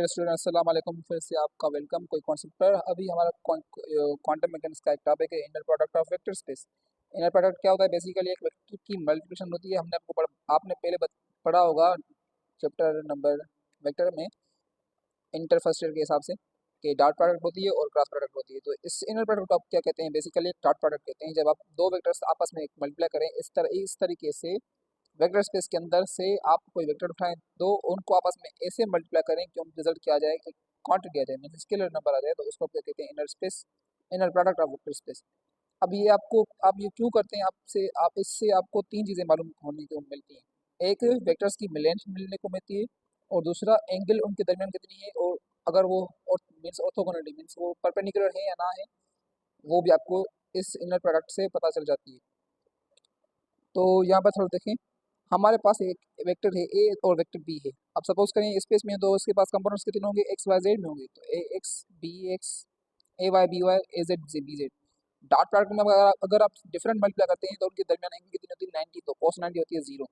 Dear student अस्सलाम वालेकुम। फिर से आपका वेलकम कोई कॉन्सेप्ट पर। अभी हमारा क्वांटम मैकेनिक्स का एक टॉपिक है inner product of vector space. Inner product क्या होता है? बेसिकली एक वेक्टर की मल्टीप्लिकेशन होती है। आपने पहले पढ़ा होगा चैप्टर नंबर वेक्टर में इंटर फर्स्ट ईयर के हिसाब से कि डॉट प्रोडक्ट होती है और क्रॉस प्रोडक्ट होती है। तो इस इनर प्रोडक्ट को आप क्या कहते हैं? बेसिकली एक डॉट प्रोडक्ट कहते हैं। जब आप दो वेक्टर्स आपस में मल्टीप्लाई करें इस तरीके से वेक्टर स्पेस के अंदर से आप कोई वेक्टर उठाएं, दो उनको आपस में ऐसे मल्टीप्लाई करें कि उन रिजल्ट क्या आ जाए, एक क्वांटिटी आ जाए, मीन स्केलर नंबर आ जाए, तो उसको क्या कहते हैं? Inner space, inner product of vector space. अब ये आपको आप ये क्यों करते हैं? आप इससे आपको तीन चीज़ें मालूम होने को मिलती हैं। एक वेक्टर्स की लेंथ मिलने को मिलती है, और दूसरा एंगल उनके दरमियान कितनी है, और अगर वो और मीन्स ऑर्थोगोनलिटी मीन्स वो परपेंडिकुलर है या ना है, वो भी आपको इस इनर प्रोडक्ट से पता चल जाती है। तो यहाँ पर थोड़ा देखें, हमारे पास एक वेक्टर है ए और वेक्टर बी है। अब सपोज करें स्पेस में है तो उसके पास कंपोनेंट्स कितने होंगे? एक्स वाई जेड में होंगे। तो A X B X, A Y B Y, A Z B Z. Dot product में अगर आप डिफरेंट मल्टीप्लाई करते हैं तो उनके दरमियान एंगल कितनी होती है? 90। तो cos 90 होती है 0।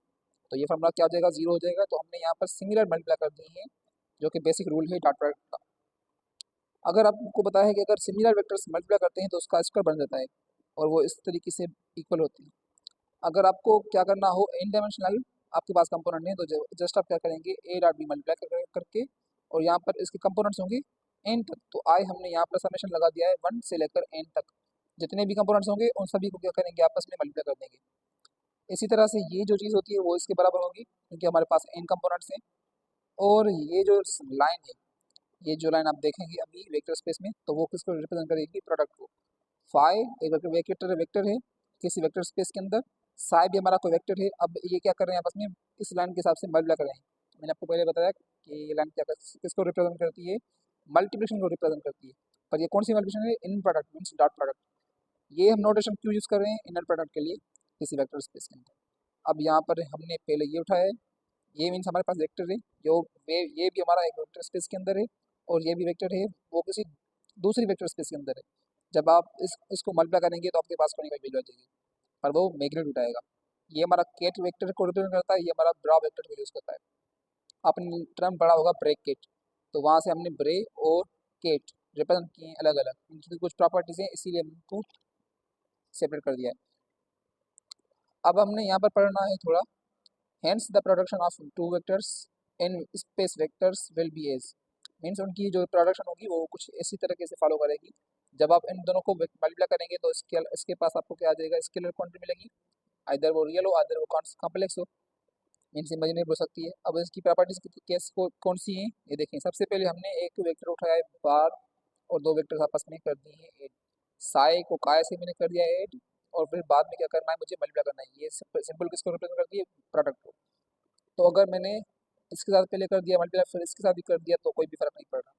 तो ये फॉर्मूला क्या हो जाएगा? 0 हो जाएगा। तो हमने यहाँ पर सिमिलर मल्टीप्लाई कर दी है, जो कि बेसिक रूल है डॉट प्रोडक्ट का। अगर आपको बताया है कि अगर सिमिलर वेक्टर्स मल्टीप्लाई करते हैं तो उसका स्क्वायर बन जाता है, और वो इस तरीके से इक्वल होती है। अगर आपको क्या करना हो, इन डायमेंशनल आपके पास कंपोनेंट नहीं है, तो जस्ट आप क्या करेंगे? ए डॉट बी मल्टीप्लाई करके, और यहाँ पर इसके कंपोनेंट्स होंगे एन तक। तो आई हमने यहाँ पर समेशन लगा दिया है 1 से लेकर एन तक। जितने भी कंपोनेंट्स होंगे उन सभी को क्या करेंगे? आपस में मल्टीप्लाई कर देंगे। इसी तरह से ये जो चीज़ होती है वो इसके बराबर होगी, क्योंकि हमारे पास एन कंपोनेंट्स हैं। और ये जो लाइन है, ये जो लाइन आप देखेंगे अभी वेक्टर स्पेस में, तो वो किसको रिप्रेजेंट करेगी? प्रोडक्ट को। फाई एक वेक्टर वेक्टर है किसी वेक्टर स्पेस के अंदर, साई भी हमारा कोई वेक्टर है। अब ये क्या कर रहे हैं? आपस में इस लाइन के हिसाब से मल्टीप्लाई कर रहे हैं। मैंने आपको पहले बताया कि ये लाइन किसको रिप्रेजेंट करती है? मल्टीप्लिकेशन को रिप्रेजेंट करती है। पर ये कौन सी मल्टीप्लिकेशन है? इन प्रोडक्ट मीन्स डॉट प्रोडक्ट। ये हम नोटेशन क्यों यूज़ कर रहे हैं? इनर प्रोडक्ट के लिए किसी वेक्टर स्पेस के अंदर। अब यहाँ पर हमने पहले ये उठाया है, ये मीन्स हमारे पास वेक्टर है जो ये भी हमारा एक वेक्टर स्पेस के अंदर है, और ये भी वेक्टर है वो किसी दूसरी वेक्टर स्पेस के अंदर है। जब आप इसको मल्टीप्लाई करेंगे तो आपके पास कोई ना कोई वैल्यू आ जाएगी, पर वो मैग्नीट्यूड उठाएगा। ये हमारा केट वेक्टर को रिप्रेजेंट करता है, ये हमारा ब्रा वेक्टर को यूज़ करता है। आपने टर्म पढ़ा होगा ब्रेक केट, तो वहाँ से हमने ब्रे और केट रिप्रेजेंट किए हैं अलग अलग, उनकी कुछ प्रॉपर्टीज हैं, इसीलिए हमने उनको सेपरेट कर दिया है। अब हमने यहाँ पर पढ़ना है थोड़ा, hence the production of two vectors in space vectors will be as, means उनकी जो प्रोडक्शन होगी वो कुछ इसी तरीके से फॉलो करेगी। जब आप इन दोनों को मल्टीप्लाई करेंगे तो इसके पास आपको क्या आ जाएगा? स्केलर क्वांटिटी मिलेगी, आइदर वो रियल हो आइदर वो कॉम्प्लेक्स हो, मीन्स इमेजिनरी हो सकती है। अब इसकी प्रॉपर्टीज कौन सी हैं ये देखें। सबसे पहले हमने एक वेक्टर उठाया है बार, और दो वेक्टर आपस में कर दिए हैं एड। साई को काय से मैंने कर दिया एड, और फिर बाद में क्या करना है? मुझे मल्टीप्लाई करना है। ये सिंपल किसको रिप्रेजेंट करती है? प्रोडक्ट को। तो अगर मैंने इसके साथ पहले कर दिया मल्टीप्लाई, फिर इसके साथ भी कर दिया, तो कोई भी फर्क नहीं पड़ रहा।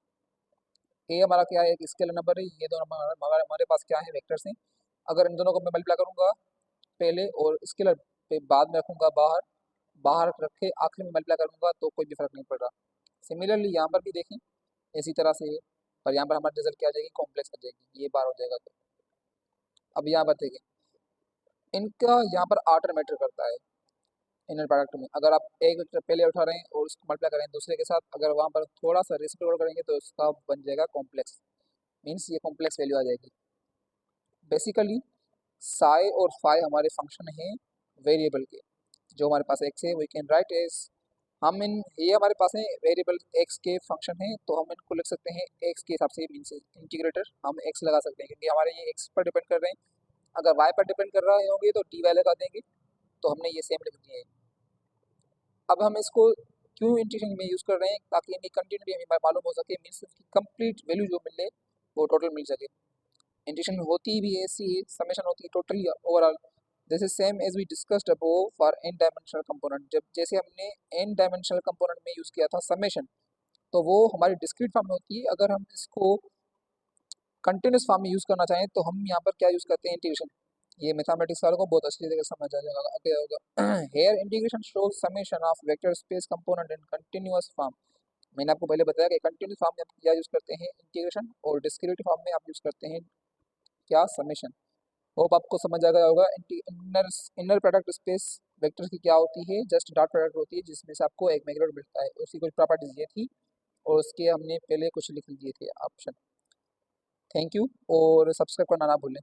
ए हमारा क्या है? एक स्केलर नंबर है। ये दोनों हमारे पास क्या है? वेक्टर्स हैं। अगर इन दोनों को मैं मल्टीप्लाई करूंगा पहले, और स्केलर पे बाद में रखूंगा बाहर, बाहर रख के आखिर में मल्टीप्लाई करूंगा, तो कोई भी फर्क नहीं पड़ रहा। सिमिलरली यहाँ पर भी देखें इसी तरह से है, पर यहाँ पर हमारी रिजल्ट क्या आ जाएगी? कॉम्प्लेक्स आ जाएगी, ये बार हो जाएगा। तो अब यहाँ पर देखें, इनका यहाँ पर आर्डर मैटर करता है इनर प्रोडक्ट में। अगर आप एक वेक्टर पहले उठा रहे हैं और उसको मल्टीप्लाई करें दूसरे के साथ, अगर वहाँ पर थोड़ा सा रेसिप्रोकल करेंगे तो उसका बन जाएगा कॉम्प्लेक्स, मीन्स ये कॉम्प्लेक्स वैल्यू आ जाएगी। बेसिकली साई और फाई हमारे फंक्शन हैं वेरिएबल के, जो हमारे पास एक्स है वी कैन राइट एज, हम इन ये हमारे पास है वेरिएबल एक्स के फंक्शन है, तो हम इनको लिख सकते हैं एक्स के हिसाब से, मीन्स इंटीग्रेटर हम एक्स लगा सकते हैं क्योंकि हमारे ये एक्स पर डिपेंड कर रहे हैं। अगर वाई पर डिपेंड कर रहे होंगे तो डी वाई लगा देंगे। तो हमने ये सेम लिख दिया है। अब हम इसको क्यों इंटीग्रेशन में यूज़ कर रहे हैं? ताकि इनकी कंटिन्यूटी हमें मालूम हो सके, मीन्स इसकी कंप्लीट वैल्यू जो मिले वो टोटल मिल सके। इंटीग्रेशन में होती भी ऐसी है, समेशन होती है totally overall. This is same as we discussed above for n dimensional component. जब जैसे हमने एन डायमेंशनल कंपोनेंट में यूज़ किया था समेशन, तो वो हमारी डिस्क्रीट फॉर्म में होती है। अगर हम इसको कंटिन्यूस फॉर्म में यूज़ करना चाहें तो हम यहाँ पर क्या यूज़ करते हैं? इंटीग्रेशन। ये मैथमेटिक्स वालों को बहुत अच्छी तरीके से समझ आ जाएगा, गया होगा। Here integration shows summation of vector space component in continuous form. मैंने आपको पहले बताया कि कंटिन्यूस फॉर्म में आप क्या यूज़ करते हैं? इंटीग्रेशन, और डिस्क्रीट फॉर्म में आप यूज़ करते हैं क्या? समेशन। होप आपको समझ आ गया होगा। Inner inner product space vector की क्या होती है? जस्ट डॉट प्रोडक्ट होती है जिसमें से आपको एक मैग्नीट्यूड मिलता है। उसकी कुछ प्रॉपर्टीज ये थी और उसके हमने पहले कुछ लिख दिए थे ऑप्शन। थैंक यू और सब्सक्राइब करना ना भूलें।